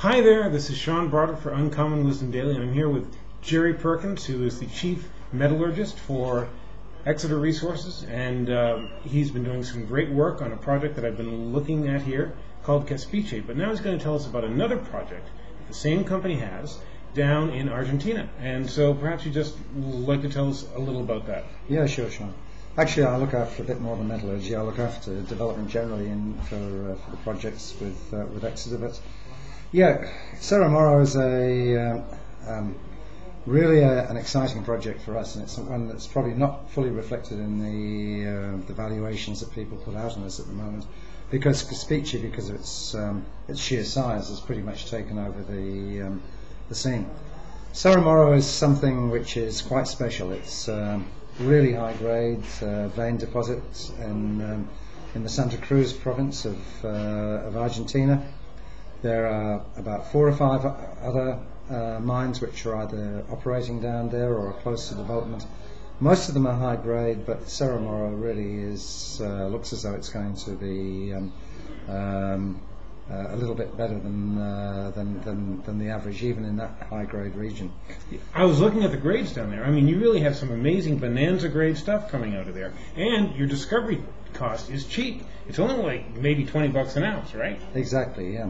Hi there, this is Sean Broderick for Uncommon Wisdom Daily, and I'm here with Jerry Perkins, who is the Chief Metallurgist for Exeter Resources, and he's been doing some great work on a project that I've been looking at here called Caspiche. But now he's going to tell us about another project that the same company has down in Argentina. And so perhaps you just would like to tell us a little about that. Yeah, sure, Sean. Actually, I look after a bit more than metallurgy. I look after development generally for the projects with Exeter. But yeah, Cerro Moro is really an exciting project for us, and it's one that's probably not fully reflected in the valuations that people put out on us at the moment, because Caspiche, because of its sheer size, has pretty much taken over the scene. Cerro Moro is something which is quite special. It's really high grade vein deposit in the Santa Cruz province of Argentina. There are about 4 or 5 other mines which are either operating down there or are close to development. Most of them are high grade, but Cerro Moro really looks as though it's going to be a little bit better than the average, even in that high grade region. I was looking at the grades down there. I mean, you really have some amazing bonanza grade stuff coming out of there, and your discovery cost is cheap. It's only like maybe $20 an ounce, right? Exactly, yeah.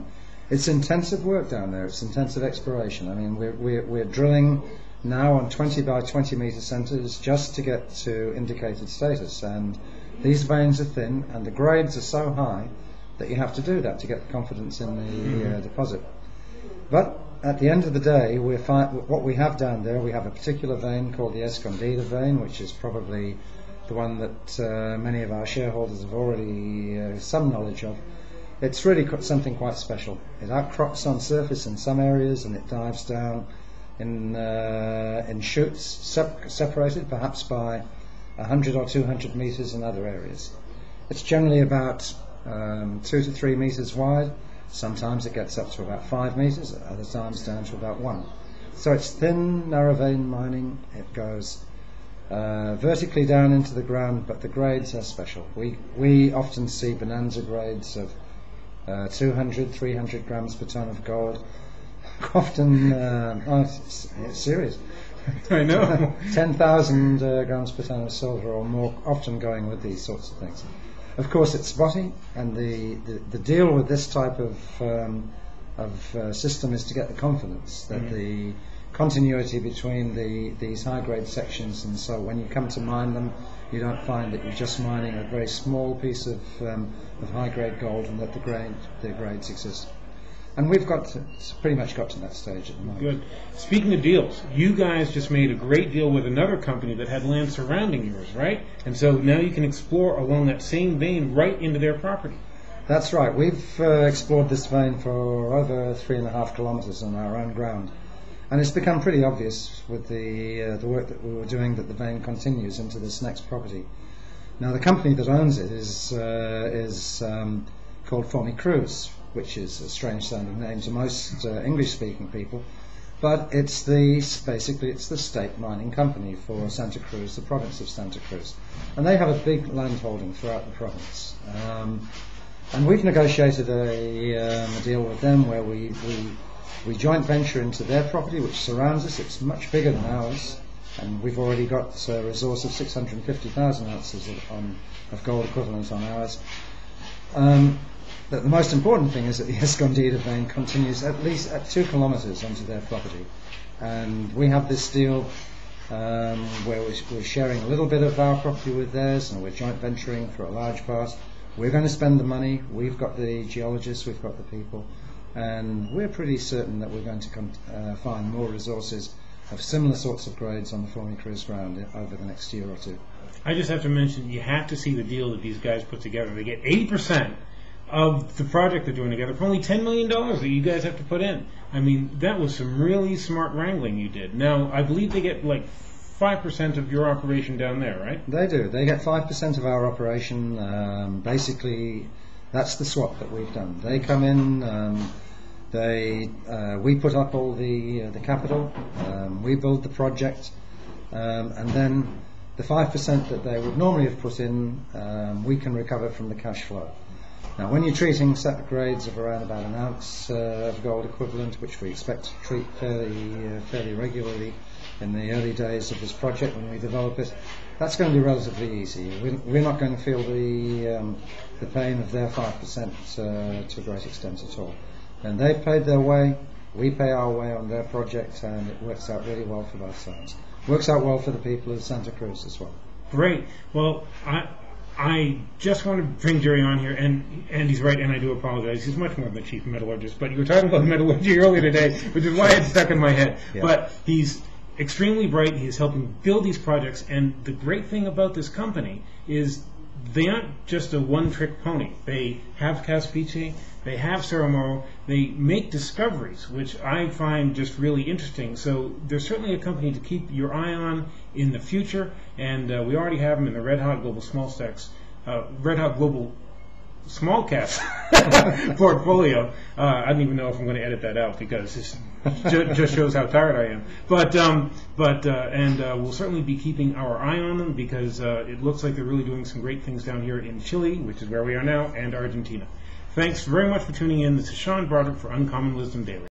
It's intensive work down there. It's intensive exploration. I mean, we're drilling now on 20 by 20 meter centers just to get to indicated status, and these veins are thin and the grades are so high that you have to do that to get the confidence in the deposit. But at the end of the day, what we have down there, we have a particular vein called the Escondida vein, which is probably the one that many of our shareholders have already some knowledge of. It's really something quite special. It outcrops on surface in some areas, and it dives down in chutes, separated perhaps by 100 or 200 meters in other areas. It's generally about 2 to 3 meters wide. Sometimes it gets up to about 5 meters, at other times down to about 1. So it's thin, narrow vein mining. It goes vertically down into the ground, but the grades are special. We often see bonanza grades of 200, 300 grams per ton of gold. Often, it's serious. I know. 10,000 grams per ton of silver or more, often going with these sorts of things. Of course, it's spotty, and the deal with this type of system is to get the confidence that the continuity between these high-grade sections, and so when you come to mine them, you don't find that you're just mining a very small piece of high-grade gold, and that the grades exist. And we've pretty much got to that stage at the moment. Good. Speaking of deals, you guys just made a great deal with another company that had land surrounding yours, right? And so now you can explore along that same vein right into their property. That's right. We've explored this vein for over 3.5 kilometers on our own ground. And it's become pretty obvious with the work that we were doing that the vein continues into this next property. Now, the company that owns it is called Formicruz, which is a strange sounding name to most English-speaking people, but basically it's the state mining company for Santa Cruz, the province of Santa Cruz, and they have a big land holding throughout the province. And we've negotiated a deal with them where we joint venture into their property, which surrounds us. It's much bigger than ours, and we've already got a resource of 650,000 ounces of gold equivalent on ours. But the most important thing is that the Escondida vein continues at least at 2 kilometers onto their property, and we have this deal where we're sharing a little bit of our property with theirs, and we're joint venturing for a large part. We're going to spend the money. We've got the geologists, we've got the people, and we're pretty certain that we're going to find more resources of similar sorts of grades on the Formicruz ground over the next year or two. I just have to mention, you have to see the deal that these guys put together. They get 80% of the project they're doing together for only $10 million that you guys have to put in. I mean, that was some really smart wrangling you did. Now, I believe they get like 5% of your operation down there, right? They do. They get 5% of our operation. Basically, that's the swap that we've done. They come in, we put up all the capital, we build the project, and then the 5% that they would normally have put in, we can recover from the cash flow. Now, when you're treating set grades of around about an ounce of gold equivalent, which we expect to treat fairly regularly in the early days of this project when we develop it, that's going to be relatively easy. We're not going to feel the pain of their 5% to a great extent at all. And they've paid their way, we pay our way on their project, and it works out really well for both sides. Works out well for the people of Santa Cruz as well. Great. Well, I just want to bring Jerry on here, and he's right, and I do apologize. He's much more than the chief metallurgist, but you were talking about metallurgy earlier today, which is why it stuck in my head. Yeah. But he's extremely bright. He's helping build these projects, and the great thing about this company is they aren't just a one-trick pony. They have Caspice, they have Cerro Moro, they make discoveries, which I find just really interesting. So there's certainly a company to keep your eye on in the future, and we already have them in the Red Hot Global Small Caps portfolio. I don't even know if I'm going to edit that out because this just shows how tired I am. But we'll certainly be keeping our eye on them because it looks like they're really doing some great things down here in Chile, which is where we are now, and Argentina. Thanks very much for tuning in. This is Sean Broderick for Uncommon Wisdom Daily.